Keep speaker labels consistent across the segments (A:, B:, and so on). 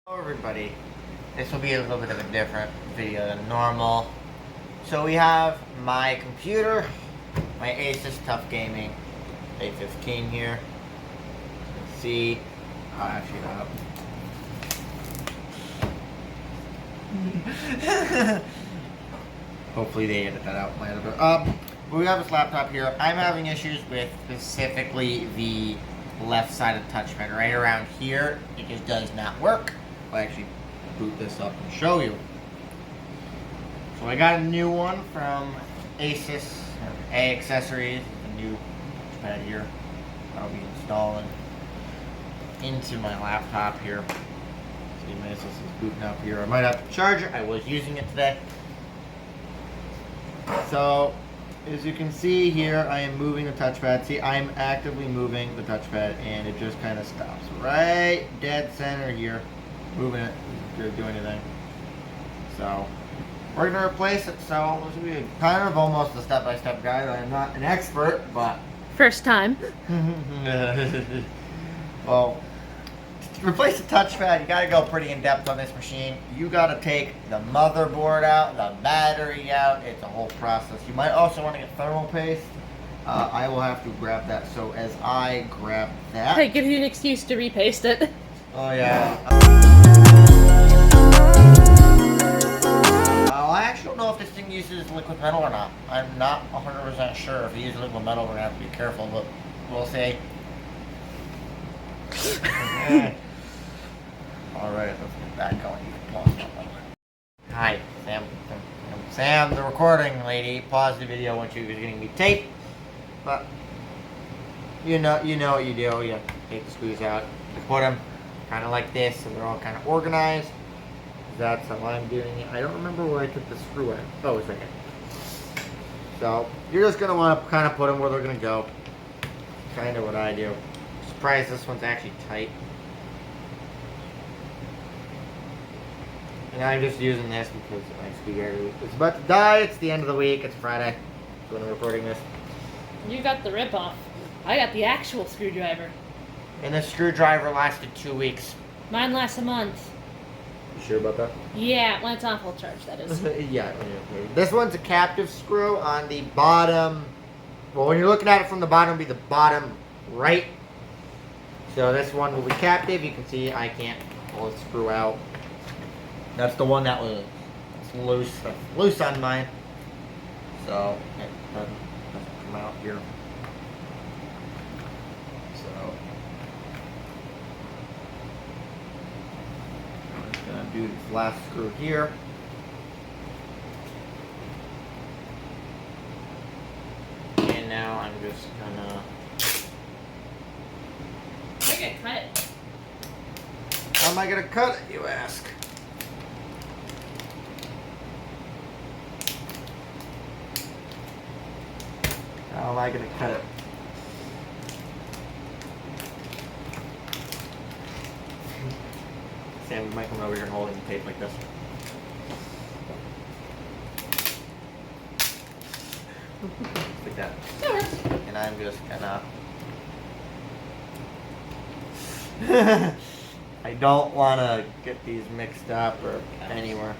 A: Hello everybody, this will be a little bit of a different video than normal. So we have my computer, my ASUS TUF Gaming A15 here. Let's see, I'll actually not. Hopefully they edit that out, my editor. But we have this laptop here. I'm having issues with specifically the left side of the touchpad. Right around here, it just does not work. I'll actually boot this up and show you. So I got a new one from ASUS, A Accessories, the new touchpad here. I'll be installing into my laptop here. See, my ASUS is booting up here. I might have to charge it. I was using it today. So, as you can see here, I am moving the touchpad. See, I'm actively moving the touchpad and it just kind of stops right dead center here. Moving it doesn't do anything. So, we're going to replace it. So, this will be kind of almost a step-by-step guide. I'm not an expert, but...
B: First time.
A: Well, to replace the touchpad, you got to go pretty in-depth on this machine. You got to take the motherboard out, the battery out. It's a whole process. You might also want to get thermal paste. I will have to grab that. So as I grab that...
B: It gives you an excuse to repaste it.
A: Oh yeah. I actually don't know if this thing uses liquid metal or not. I'm not 100% sure. If it uses liquid metal, we're going to have to be careful, but we'll see. Alright, let's get that going. Hi, Sam, the recording lady. Pause the video once you're getting me taped. But you know what you do. You take the screws out, you put them kind of like this, so they're all kind of organized. That's how I'm doing it. I don't remember where I took the screw in. Oh, it's right here. So you're just gonna want to kind of put them where they're gonna go. Kind of what I do. Surprised this one's actually tight. And I'm just using this because my screwdriver is about to die. It's the end of the week. It's Friday when I'm recording this.
B: You got the rip-off. I got the actual screwdriver.
A: And the screwdriver lasted 2 weeks.
B: Mine lasts a month.
A: You sure about that?
B: Yeah, when it's on full charge, that is.
A: Yeah. This one's a captive screw on the bottom. Well, when you're looking at it from the bottom, it'll be the bottom right. So this one will be captive. You can see I can't pull the screw out. That's the one that was loose on mine. So it doesn't come out here. So I'm just gonna do this last screw here. And now I'm just gonna.
B: I can cut it.
A: How am I gonna cut it, you ask? How am I gonna cut it? Sam, you might come over here and hold it and tape like this. Like that.
B: That works.
A: And I'm just gonna... I don't want to get these mixed up or anywhere.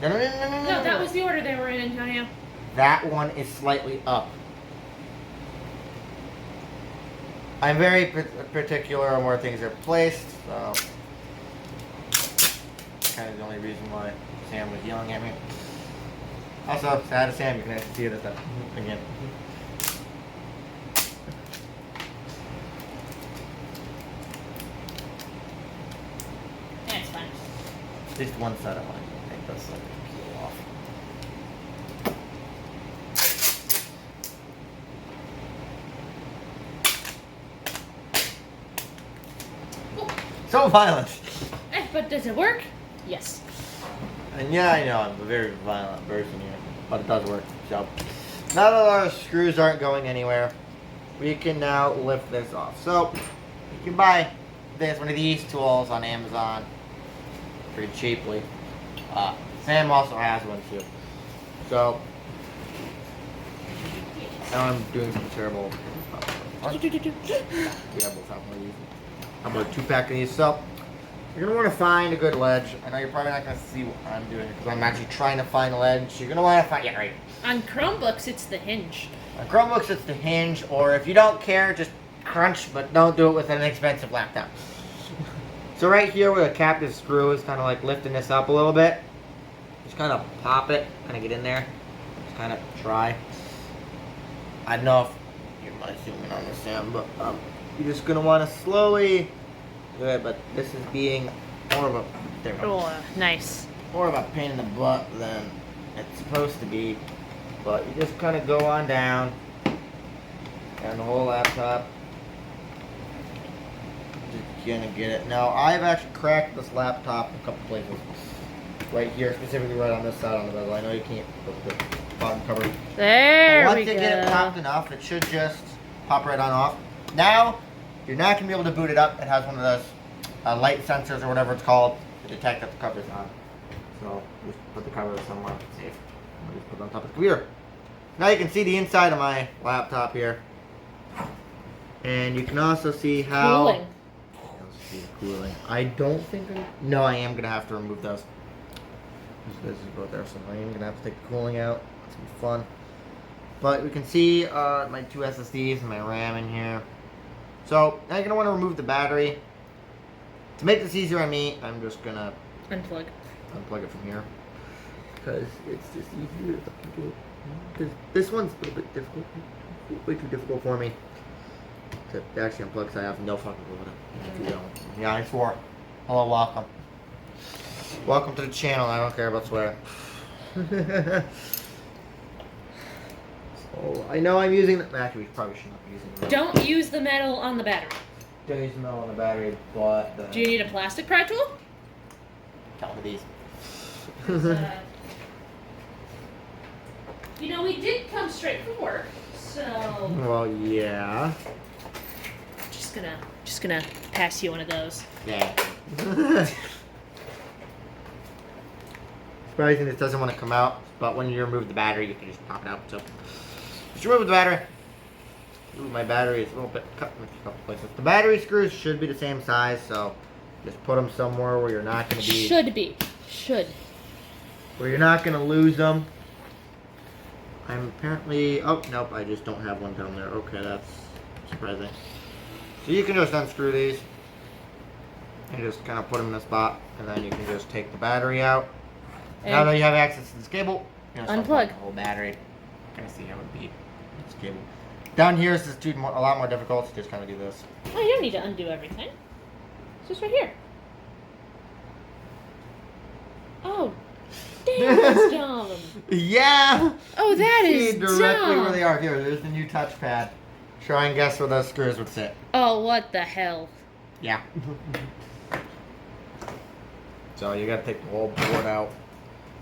A: No,
B: that was the order they were in, Antonio.
A: That one is slightly up. I'm very particular on where things are placed, so kind of the only reason why Sam was yelling at me. Also, say hi to Sam. You can actually see it at that again.
B: Yeah, it's fine.
A: At least one side of mine. I think that's like peel off. So violent.
B: But does it work? Yes.
A: And yeah, I know I'm a very violent person here, but it does work. So now that our screws aren't going anywhere, we can now lift this off. So you can buy one of these tools on Amazon pretty cheaply. Sam also has one too. So now I'm doing some terrible. Yeah, both have one of these. How about a 2-pack of these? So You're going to want to find a good ledge. I know you're probably not going to see what I'm doing because I'm actually trying to find a ledge. You're going to want to find, yeah, right.
B: On Chromebooks, it's the hinge.
A: On Chromebooks, it's the hinge, or if you don't care, just crunch, but don't do it with an expensive laptop. So right here where the captive screw is kind of like lifting this up a little bit. Just kind of pop it, kind of get in there. Just kind of try. I don't know if you might zoom in on this, Sam, but you're just going to want to slowly do it, but this is being more of a, there we go.
B: Oh, nice.
A: More of a pain in the butt than it's supposed to be. But you just kind of go on down, and the whole laptop. Just gonna get it. Now, I've actually cracked this laptop in a couple places. Right here, specifically right on this side on the bezel. I know you can't put the bottom cover.
B: There
A: But
B: we
A: once you
B: go.
A: get it popped enough, it should just pop right on off. Now, you're not gonna be able to boot it up. It has one of those light sensors or whatever it's called to detect that the cover's on. So, just put the cover somewhere safe. Just put it on top of the computer. Now you can see the inside of my laptop here. And you can also see how...
B: Cooling.
A: Let's see the cooling. I don't think no, I am going to have to remove those. This is both there, so I am going to have to take the cooling out. It's going to be fun. But we can see my two SSDs and my RAM in here. So, now you're going to want to remove the battery. To make this easier on me, I'm just going to...
B: Unplug
A: it from here. Because it's just easier to do it. Because this one's a little bit difficult. Way too difficult for me. To actually unplug because I have no fucking clue what it is. Yeah, it's for. Hello, welcome. Welcome to the channel. I don't care about swearing. So, I know I'm using the... Actually, we probably should not be using the metal.
B: Don't use the metal on the battery.
A: Don't use the metal on the battery, but...
B: Do you need a plastic pry tool?
A: Tell me these.
B: You know, we did come straight from work, so
A: Well, yeah.
B: just gonna pass you one of those.
A: Yeah. Surprising this doesn't want to come out, but when you remove the battery, you can just pop it out. So, just remove the battery. Ooh, my battery is a little bit cut in a couple places. The battery screws should be the same size, so just put them somewhere where you're not going to be...
B: Should.
A: Where you're not going to lose them. I'm apparently... Oh, nope, I just don't have one down there. Okay, that's surprising. So you can just unscrew these. And just kind of put them in a spot. And then you can just take the battery out.
B: And
A: now that you have access to this cable, you can just
B: unplug
A: the whole battery. Kind of see how it would be. This cable. Down here, this is a lot more difficult, so just kind of do this.
B: Oh, you don't need to undo everything. It's just right here. Oh, damn, that's dumb.
A: Yeah!
B: Oh, that is
A: see directly
B: dumb.
A: where they are. Here, there's the new touchpad. Try and guess where those screws would sit.
B: Oh, what the hell?
A: Yeah. So you gotta take the whole board out.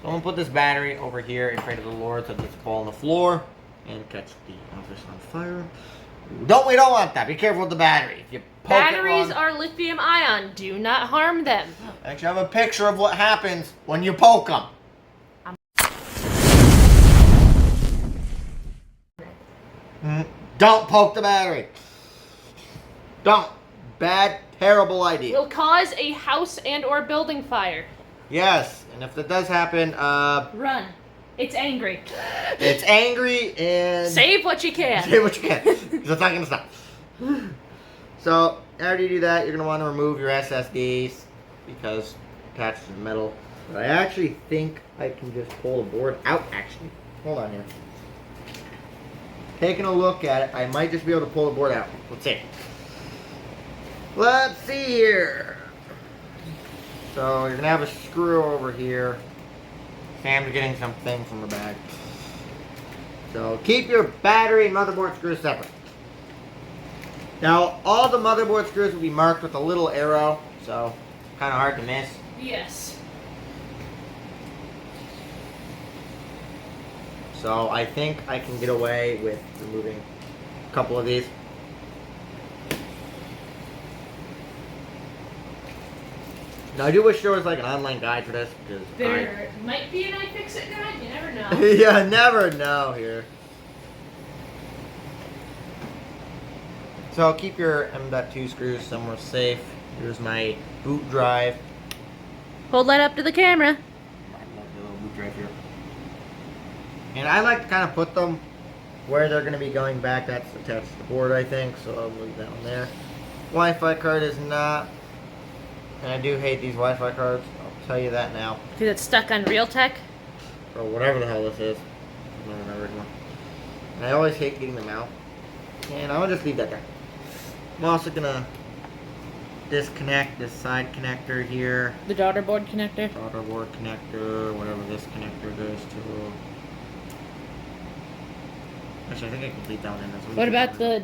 A: So I'm gonna put this battery over here and pray to the Lord so it doesn't fall on the floor and catch the office on fire. We don't want that. Be careful with the battery. If you poke
B: Batteries
A: it
B: are lithium ion. Do not harm them.
A: actually, I have a picture of what happens when you poke them. Don't poke the battery. Don't. Bad, terrible idea.
B: Will cause a house and or building fire.
A: Yes, and if that does happen,
B: Run. It's angry.
A: it's angry and...
B: Save what you can.
A: Say what you can, because it's not going to stop. So, after you do that, you're going to want to remove your SSDs, because attached to the metal. But I actually think I can just pull the board out, actually. Hold on here. Taking a look at it, I might just be able to pull the board out. Let's see. Let's see here. So, you're going to have a screw over here. Sam's getting something from the bag. So keep your battery and motherboard screws separate. Now all the motherboard screws will be marked with a little arrow, so kind of hard to miss.
B: Yes.
A: So I think I can get away with removing a couple of these. Now I do wish there was like an online guide for this, because
B: There might be an iFixit guide. You never know.
A: you never know here. So keep your M.2 screws somewhere safe. Here's my boot drive.
B: Hold that up to the camera.
A: I love the little boot drive here. And I like to kind of put them where they're going to be going back. That's attached to the board, I think. So I'll move that one there. Wi-Fi card is not. And I do hate these Wi-Fi cards. I'll tell you that now.
B: Because it's stuck on Realtek.
A: Or whatever the hell this is. I don't remember anymore. And I always hate getting them out. And I'll just leave that there. I'm also going to disconnect this side connector here.
B: The daughter board connector.
A: Daughter board connector, whatever this connector goes to. Actually, I think I can complete that one in this one.
B: What about the...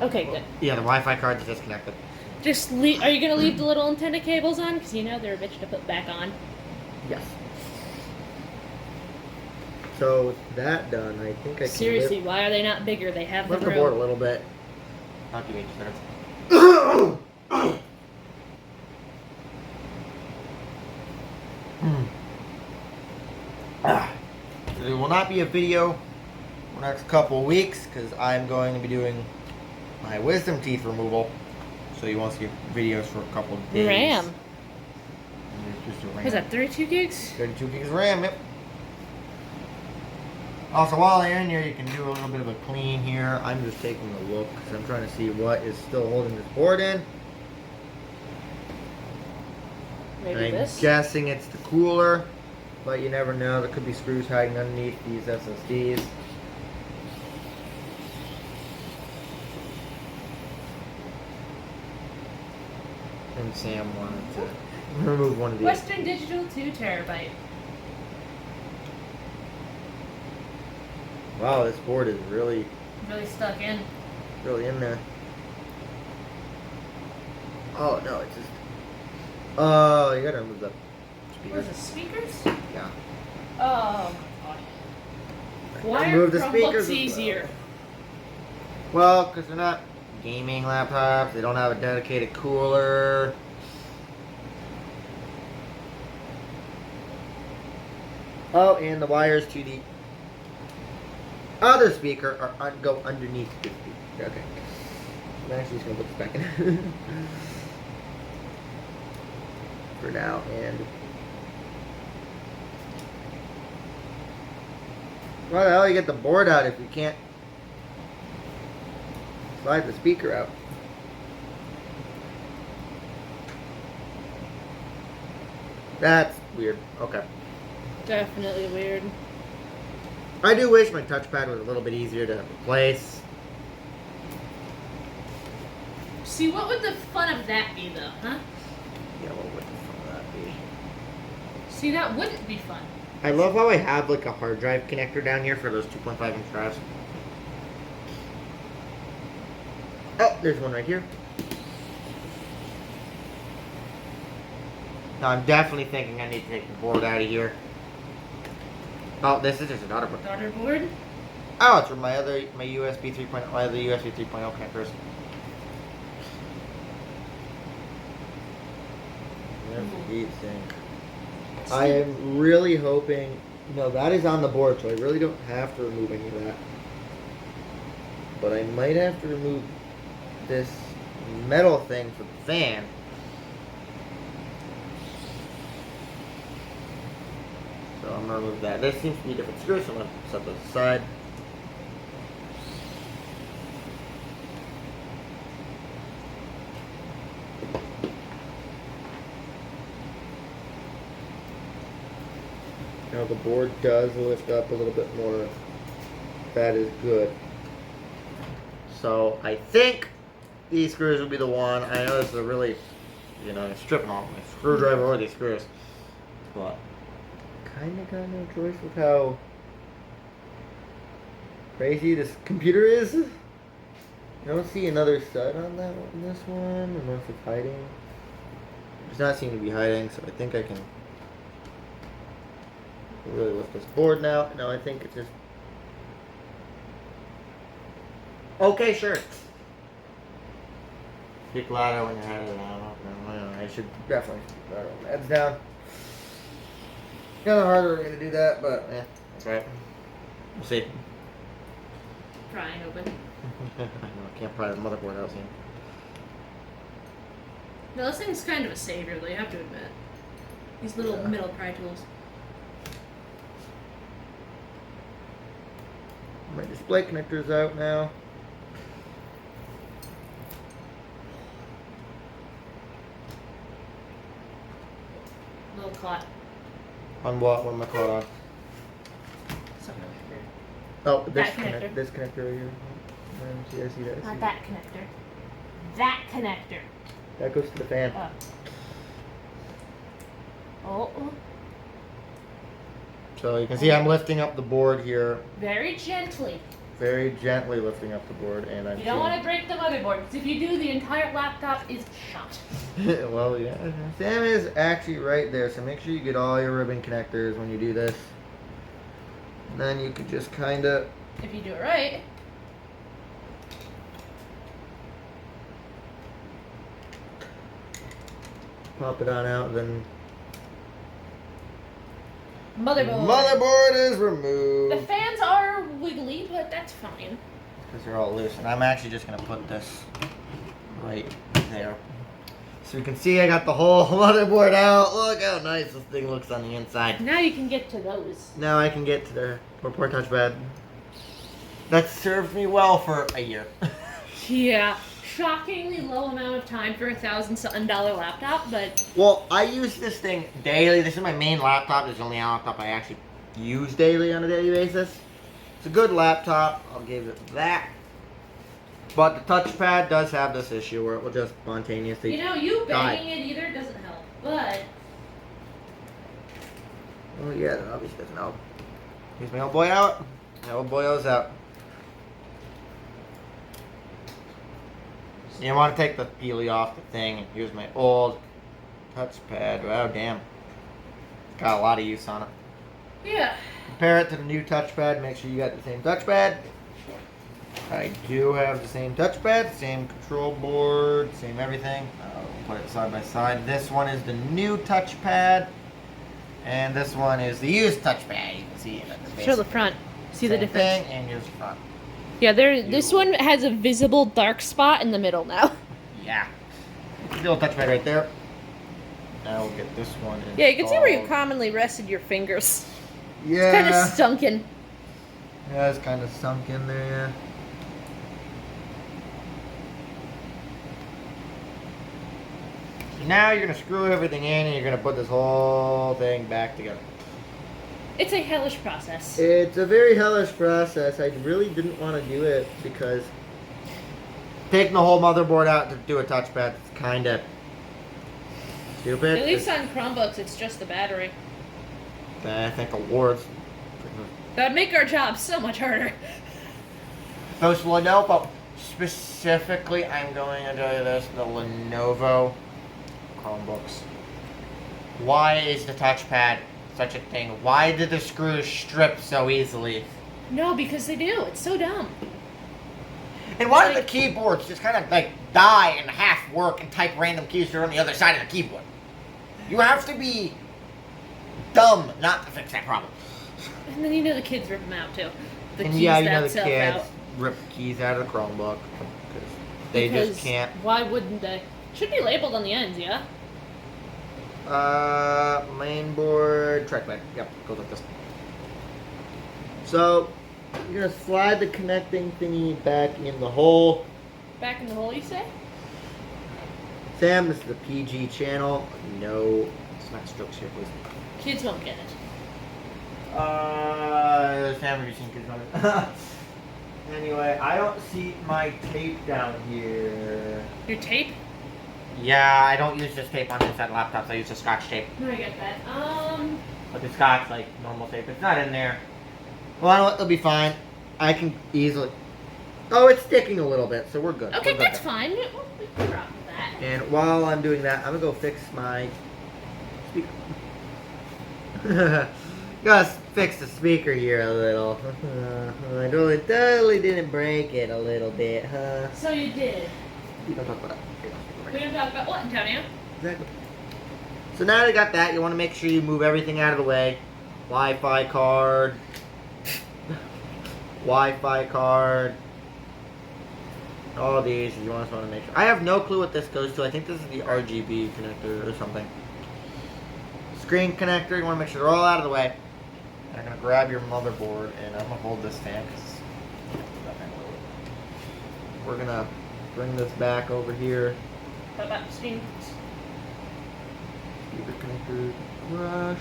B: Okay, good.
A: Yeah, the Wi-Fi card is disconnected.
B: Just leave... Are you going to leave the little antenna cables on? Because you know they're a bitch to put back on.
A: Yes. So, with that done, I think I can
B: Seriously, why are they not bigger? They have the
A: lift the
B: room.
A: board a little bit. Not too much. There will not be a video for the next couple weeks because I'm going to be doing my wisdom teeth removal. So you won't see videos for a couple of days.
B: RAM.
A: And there's just a RAM.
B: Was that 32 gigs?
A: 32 gigs of RAM, yep. Also, while you're in here, you can do a little bit of a clean here. I'm just taking a look because I'm trying to see what is still holding this board in.
B: Maybe
A: I'm
B: this?
A: guessing it's the cooler, but you never know. There could be screws hiding underneath these SSDs. And Sam wanted to remove one of these.
B: Western Digital 2 terabyte.
A: Wow, this board is really
B: Stuck in.
A: in there. Oh no, it's just. Oh, you gotta remove the speakers.
B: Where's the speakers?
A: Yeah.
B: Oh my god. Why
A: Remove
B: are
A: the speakers
B: Chromebooks
A: as
B: easier?
A: Well, because they're not gaming laptops. They don't have a dedicated cooler. Oh, and the wires to the other speaker are go underneath the speaker. Okay. I'm actually just gonna put this back in for now. And why the hell you get the board out if you can't slide the speaker out? That's weird. Okay.
B: Definitely weird.
A: I do wish my touchpad was a little bit easier to replace.
B: See, what would the fun of that be, though, huh?
A: Yeah, what would the fun of that be?
B: See, that wouldn't be fun.
A: I love how I have like a hard drive connector down here for those 2.5 inch drives. Oh, there's one right here. Now I'm definitely thinking I need to take the board out of here. Oh, this is just a daughter board.
B: Daughter board?
A: Oh, it's from my USB 3.0, my other USB 3.0 connectors. That's a heat sink. I am really hoping, no, that is on the board, so I really don't have to remove any of that. But I might have to remove this metal thing for the fan. So I'm gonna remove that. This seems to be different screws, so I'm gonna set those aside. Now the board does lift up a little bit more. That is good. So I think these screws will be the one. I know this is a really, stripping off my screwdriver or these screws. But kinda got no choice with how crazy this computer is. I don't see another stud on that one, this one, unless it's hiding. It does not seem to be hiding, so I think I can really lift this board now. No, I think it's just... Okay, sure. Speak louder when your head is down. I should definitely speak louder when my head's down. Kind of harder to do that, but yeah, that's right. We'll see.
B: Prying open.
A: I know, I can't pry the motherboard out, see.
B: No, this thing's kind of a savior, though, you have to admit. These little middle pry tools.
A: My display connector's out now.
B: Little caught.
A: On what? What am I caught on?
B: Something over here.
A: Oh, this
B: That connector.
A: This connector right here. See, I see that. I see
B: Not that connector. That connector.
A: That goes to the fan.
B: Oh.
A: So you can see I'm lifting up the board here.
B: Very gently.
A: Very gently lifting up the board, and I'm.
B: You don't want to break the motherboard, because if you do, the entire laptop is shot.
A: Well, yeah. Sam is actually right there, so make sure you get all your ribbon connectors when you do this. And then you could just kind of.
B: If you do it right.
A: Pop it on out, then.
B: Motherboard.
A: Motherboard is
B: The
A: removed.
B: fans are wiggly, but that's fine.
A: Because they're all loose. And I'm actually just going to put this right there. So you can see I got the whole motherboard out. Look how nice this thing looks on the inside.
B: Now you can get to those.
A: Now I can get to the 4-port touchpad. That served me well for a year.
B: Yeah. Shockingly low amount of time for $1,000 laptop, but
A: Well, I use this thing daily. This is my main laptop. This is the only laptop I actually use daily on a daily basis. It's a good laptop. I'll give it that. But the touchpad does have this issue where it will just spontaneously
B: you
A: die.
B: banging it either doesn't help. But
A: Oh yeah, that obviously doesn't help. Here's my old boy out. My old boyo's out. You want to take the peely off the thing, and here's my old touchpad. Wow, damn. Got a lot of use on it.
B: yeah.
A: Compare it to the new touchpad. Make sure you got the same touchpad. I do have the same touchpad, same control board, same everything. I'll put it side by side. This one is the new touchpad, and this one is the used touchpad. You can see it at the base.
B: Show the front. See the
A: Same
B: difference.
A: thing, and here's the front.
B: Yeah, this one has a visible dark spot in the middle now.
A: Yeah. The little touchpad right there. Now we'll get this one installed.
B: Yeah, you can see where you commonly rested your fingers.
A: Yeah.
B: It's kind of sunken.
A: Yeah, it's kind of sunk in there, yeah. So now you're going to screw everything in and you're going to put this whole thing back together.
B: It's a hellish process.
A: It's a very hellish process. I really didn't want to do it because taking the whole motherboard out to do a touchpad is kind of stupid.
B: At least on Chromebooks, it's just the battery.
A: I think awards.
B: That would make our job so much harder.
A: Those Lenovo, specifically, I'm going to tell you this, the Lenovo Chromebooks. Why is the touchpad such a thing? Why did the screws strip so easily?
B: No, because they do. It's so dumb.
A: And why do the keyboards just kind of like die and half work and type random keys that are on the other side of the keyboard? You have to be dumb not to fix that problem.
B: And then the kids rip them out too. The
A: And
B: keys
A: yeah,
B: that
A: the
B: self
A: kids
B: out.
A: rip keys out of the Chromebook because they just can't.
B: Why wouldn't they? Should be labeled on the ends, yeah?
A: Mainboard, trackpad. Yep, goes like this. So, you're gonna slide the connecting thingy back in the hole.
B: Back in the hole, you say?
A: Sam, this is a PG channel. No smack strokes here, please.
B: Kids won't get it.
A: Sam, have you seen kids on it? Anyway, I don't see my tape down here.
B: Your tape?
A: Yeah, I don't use this tape on inside laptops. I use the Scotch tape.
B: No, I get that.
A: But the Scotch, like normal tape, it's not in there. Well, I know what? They'll be fine. I can easily. Oh, it's sticking a little bit, so we're good.
B: Okay,
A: We're good
B: that's
A: there.
B: fine. We can rock with that.
A: And while I'm doing that, I'm gonna go fix my speaker. Gotta fix the speaker here a little. I totally didn't break it a little bit, huh?
B: So you did.
A: We don't talk about that.
B: We're gonna talk about what, Antonio?
A: Exactly. So now that you got that, you want to make sure you move everything out of the way. Wi-Fi card. all these. If you want to make sure. I have no clue what this goes to. I think this is the RGB connector or something. Screen connector. You want to make sure they're all out of the way. And I'm gonna grab your motherboard and I'm gonna hold this fan because we're gonna bring this back over here.
B: What about the screen?
A: Speaker connector. Brush.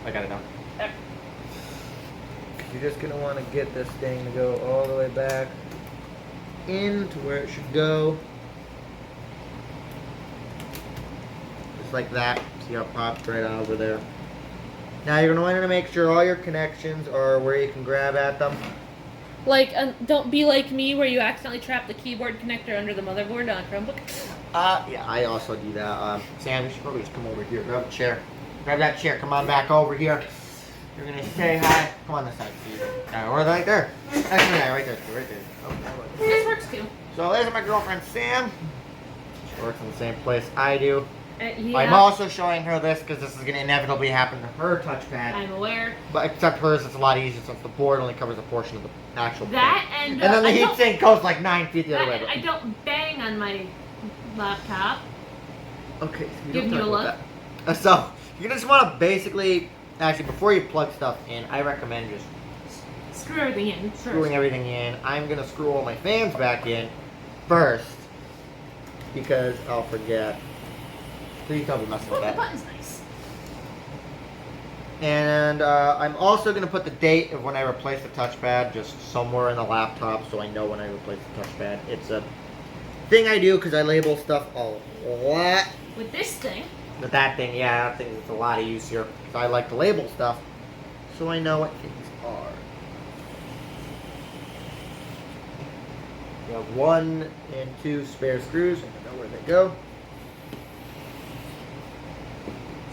A: I got it now.
B: There.
A: You're just going to want to get this thing to go all the way back into where it should go. Just like that. See how it pops right on over there. Now you're going to want to make sure all your connections are where you can grab at them.
B: Like, don't be like me where you accidentally trap the keyboard connector under the motherboard on a Chromebook.
A: Yeah, I also do that. Sam, you should probably just come over here. Grab a chair. Grab that chair. Come on back over here. You're gonna say hi. Come on this side, Steve. Or right there. Actually, yeah, right there. Right there. Oh,
B: This works too.
A: so there's my girlfriend, Sam. She works in the same place I do.
B: Yeah.
A: I'm also showing her this because this is gonna inevitably happen to her touchpad.
B: I'm aware.
A: But except hers, it's a lot easier since the board only covers a portion of the actual
B: That
A: thing.
B: and
A: then the
B: I
A: heat
B: don't-
A: sink goes like 9 feet the other
B: that
A: way.
B: and I don't bang on my laptop.
A: Okay, so we
B: Giving
A: don't
B: you
A: talk
B: a
A: about that. So you just want to basically, actually, before you plug stuff in, I recommend just
B: Screw everything in.
A: screwing everything in. I'm gonna screw all my fans back in first because I'll forget. Please don't be messing with
B: Oh, the
A: that.
B: button's nice.
A: And I'm also gonna put the date of when I replace the touchpad just somewhere in the laptop so I know when I replace the touchpad. It's a thing I do because I label stuff a lot.
B: With this thing.
A: But that thing, yeah, that thing is a lot of use here. So I like to label stuff so I know what things are. We have 1 and 2 spare screws. I know where they go.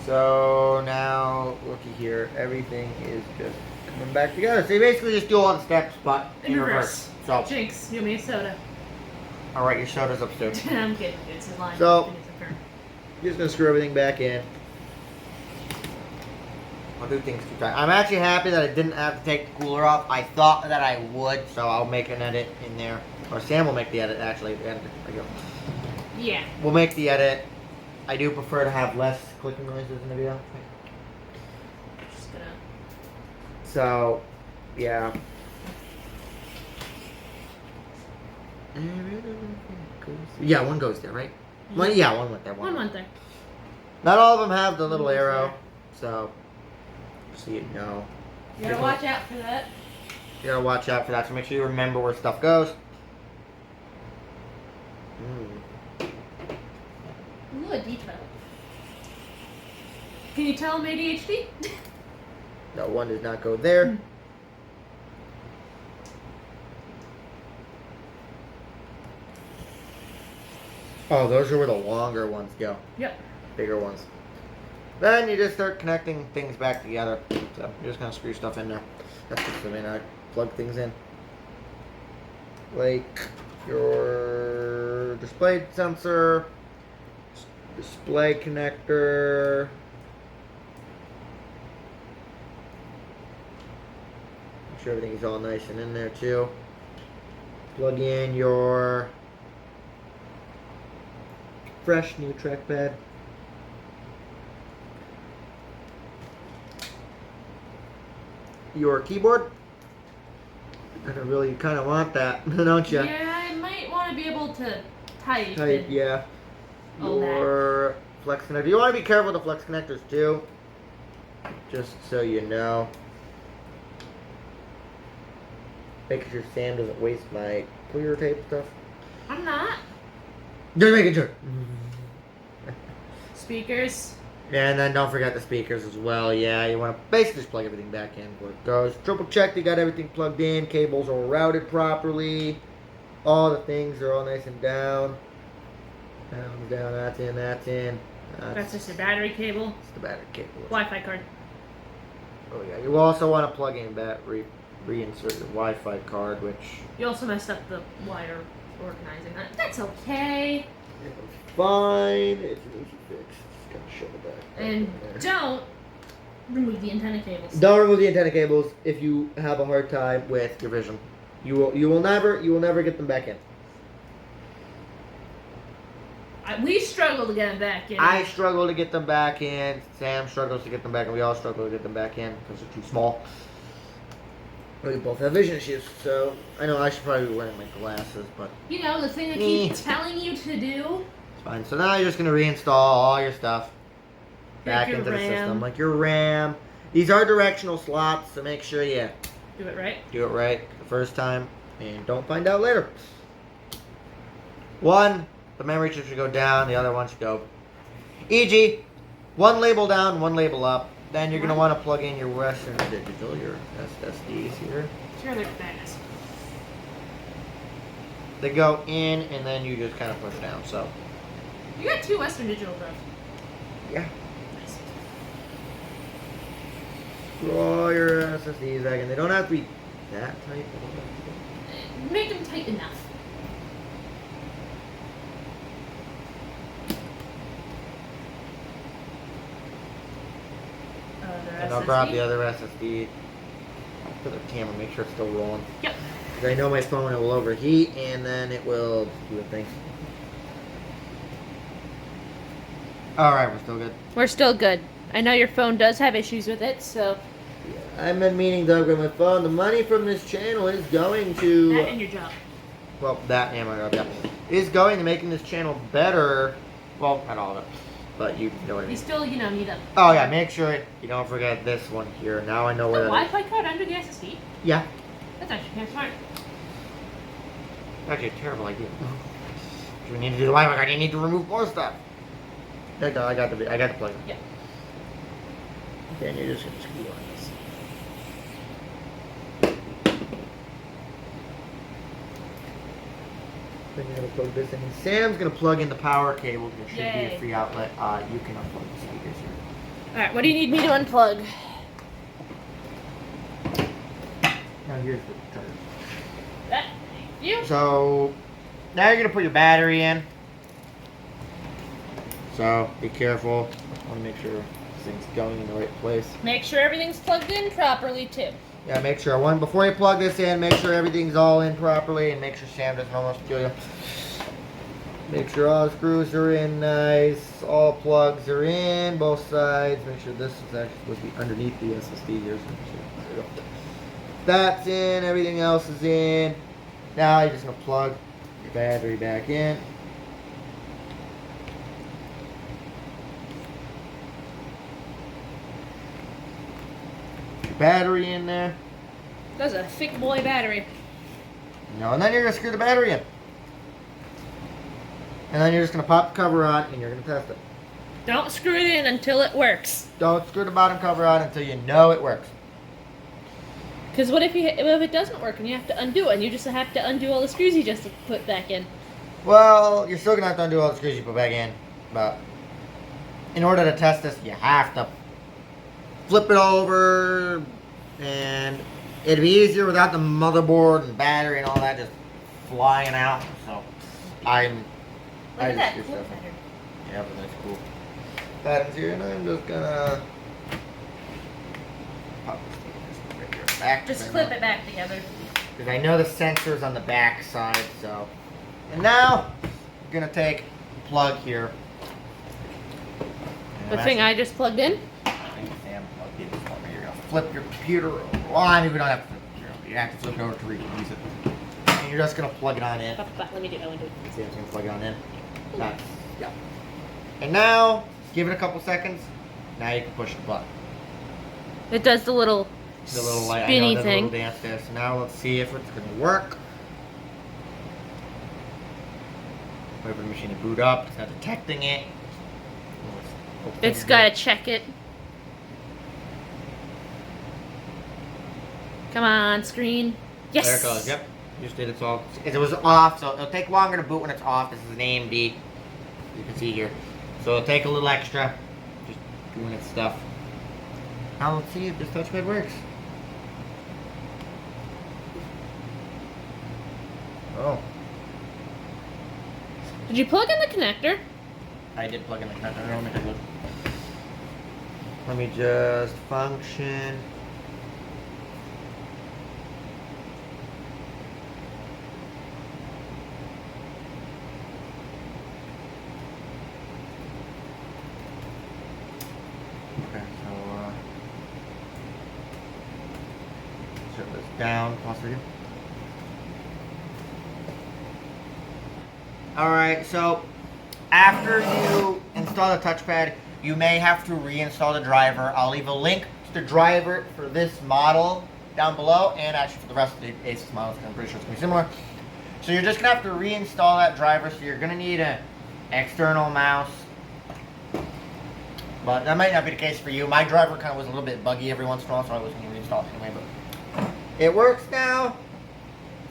A: So now, looky here. Everything is just coming back together. So you basically just do all the steps, but in reverse. So,
B: Jinx, you me a soda.
A: alright, your soda's upstairs.
B: I'm kidding. It's in line.
A: So-
B: It's a firm.
A: You're just gonna screw everything back in. I'll do things 2 times. I'm actually happy that I didn't have to take the cooler off. I thought that I would, so I'll make an edit in there. Or Sam will make the edit, actually. There we go.
B: Yeah.
A: We'll make the edit. I do prefer to have less clicking noises in the video.
B: Just gonna.
A: So, yeah. Yeah, one goes there, right? One, yeah, one went there.
B: One went there.
A: Not all of them have the little
B: One goes
A: arrow,
B: there.
A: so you know.
B: You gotta watch out for that.
A: You gotta watch out for that, so make sure you remember where stuff goes.
B: Ooh, a detail. Can you tell I'm ADHD?
A: No, one does not go there. Oh, those are where the longer ones go.
B: Yep.
A: Bigger ones. Then you just start connecting things back together. So you're just gonna screw stuff in there. That's just the way I plug things in. Like your display sensor, display connector. Make sure everything's all nice and in there too. Plug in your fresh new trackpad. Your keyboard. You're gonna really kind of want that, don't you?
B: Yeah, I might want to be able to type.
A: Type,
B: and
A: yeah.
B: all that.
A: Your flex connector. You want to be careful with the flex connectors too. Just so you know. Making sure Sam doesn't waste my clear tape stuff.
B: I'm not.
A: Just making sure.
B: Speakers.
A: And then don't forget the speakers as well. Yeah, you want to basically just plug everything back in where it goes. Triple check you got everything plugged in. Cables are routed properly. All the things are all nice and down. Down, down, that's in, that's in.
B: That's just a battery cable.
A: It's the battery cable.
B: Wi-Fi card.
A: Oh yeah, you also want to plug in reinsert your Wi-Fi card, which
B: You also messed up the wire organizing that. That's okay.
A: it's fine. It's an easy fix. Just gotta shove it back.
B: And
A: there.
B: don't remove the antenna cables.
A: Don't remove the antenna cables if you have a hard time with your vision. You will never get them back in.
B: We struggle to get them back in.
A: I struggle to get them back in. Sam struggles to get them back in. We all struggle to get them back in because they're too small. We both have vision issues, so I know I should probably be wearing my glasses, but
B: you know the thing I keep telling you to do.
A: It's fine. So now you're just gonna reinstall all your stuff back
B: your
A: into the
B: RAM.
A: system, like your RAM. These are directional slots, so make sure you
B: Do it right.
A: do it right the first time, and don't find out later. One, the memory chip should go down. The other one should go. E.g., one label down, one label up. Then you're gonna want to plug in your Western Digital, your SSDs here.
B: Sure, they're badass.
A: They go in, and then you just kind of push down. So.
B: You got 2 Western Digital drives.
A: Yeah.
B: Nice.
A: Throw all your SSDs back in. They don't have to be that tight.
B: Make them tight enough.
A: And I'll grab the other SSD. I'll put the camera, make sure it's still rolling.
B: Yep.
A: Because I know my phone, it will overheat, and then it will do a thing. Alright, we're still good.
B: We're still good. I know your phone does have issues with it, so.
A: Yeah, I've been meaning to upgrade my phone. The money from this channel is going to...
B: That and your job.
A: Well, that and my job, yeah. Is going to making this channel better. Well, not all of it. But you know what I mean.
B: You still, need a...
A: Oh yeah, make sure you don't forget this one here. Now I know where
B: The
A: that is.
B: Wi-Fi card under the SSD?
A: Yeah.
B: That's actually kind of smart.
A: Actually, a terrible idea. You need to do the Wi-Fi card. You need to remove more stuff. There you go. I got the plug.
B: Yeah.
A: Okay, and you're just gonna screw on this. Then you're gonna plug this in. And Sam's gonna plug in the power cable. There should be
B: Yay.
A: a free outlet. You can unplug the speakers here.
B: Alright, what do you need me to unplug?
A: Now here's the charger.
B: That. Thank you.
A: So now you're gonna put your battery in. So be careful. I want to make sure this thing's going in the right place.
B: Make sure everything's plugged in properly, too.
A: Yeah, make sure before you plug this in, make sure everything's all in properly, and make sure Sam doesn't almost kill you. Make sure all the screws are in nice. All plugs are in, both sides. Make sure this is actually supposed to be underneath the SSD here. So there you go. That's in. Everything else is in. Now you're just gonna plug your battery back in. Your battery in there.
B: That's a thick boy battery.
A: No, and then you're gonna screw the battery in. And then you're just gonna pop the cover on and you're gonna test it.
B: Don't screw it in until it works.
A: Don't screw the bottom cover on until you know it works.
B: Because what if it doesn't work and you have to undo it and you just have to undo all the screws you just put back in?
A: Well, you're still gonna have to undo all the screws you put back in, but in order to test this, you have to flip it over, and it'd be easier without the motherboard and battery and all that just flying out. So
B: Look at that
A: just
B: cool
A: stuff.
B: pattern.
A: Yeah, but that's cool. Patterns here, and I'm just gonna pop this right here back.
B: Just clip it back together.
A: Because I know the sensor's on the back side, so. And now, I'm gonna take the plug here.
B: The thing I just plugged in?
A: Sam plugged in for me. You're gonna flip your computer over. Well, I mean, we don't have to flip the computer over. You have to flip it over to reuse it. And you're just gonna plug it on in.
B: Let me do it. I want to do it.
A: See, I'm gonna plug it on in. That's, yeah. And now, give it a couple seconds. Now you can push the button.
B: It does the little
A: light,
B: spinny
A: I know, the
B: thing.
A: little dance there. So now let's see if it's gonna work. Wait for the machine to boot up. It's not detecting it.
B: It's got to check it. Come on, screen. Yes.
A: There it goes. Yep. Just did it all. It was off, so it'll take longer to boot when it's off. This is an AMD. You can see here. So it'll take a little extra. Just doing its stuff. Now let's see if this touchpad works. Oh.
B: Did you plug in the connector?
A: I did plug in the connector. Let me take a look. Let me just function. Okay, so shut this down. Pause for you. Alright, so after you install the touchpad, you may have to reinstall the driver. I'll leave a link to the driver for this model down below, and actually for the rest of the ASUS models, because I'm pretty sure it's going to be similar. So you're just going to have to reinstall that driver, so you're going to need an external mouse. But that might not be the case for you. My driver kind of was a little bit buggy every once in a while, so I wasn't going to reinstall it anyway. But it works now.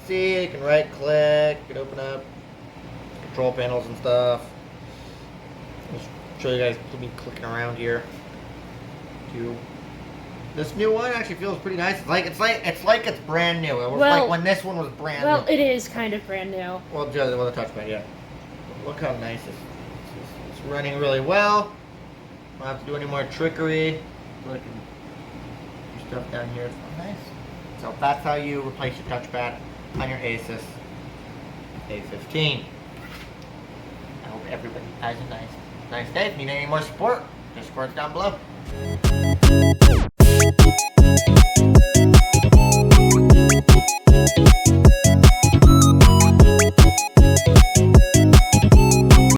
A: See, you can right click, you can open up control panels and stuff. Just show you guys me clicking around here. This new one actually feels pretty nice. It's like it's brand new. It was like when this one was brand new.
B: Well, it is kind of brand new.
A: Well, the touchpad, yeah. Look how nice it's running really well. Don't have to do any more trickery. Look at your stuff down here. It's nice. So that's how you replace your touchpad on your ASUS A15. I hope everybody has a nice day. If you need any more support, Discord's down below.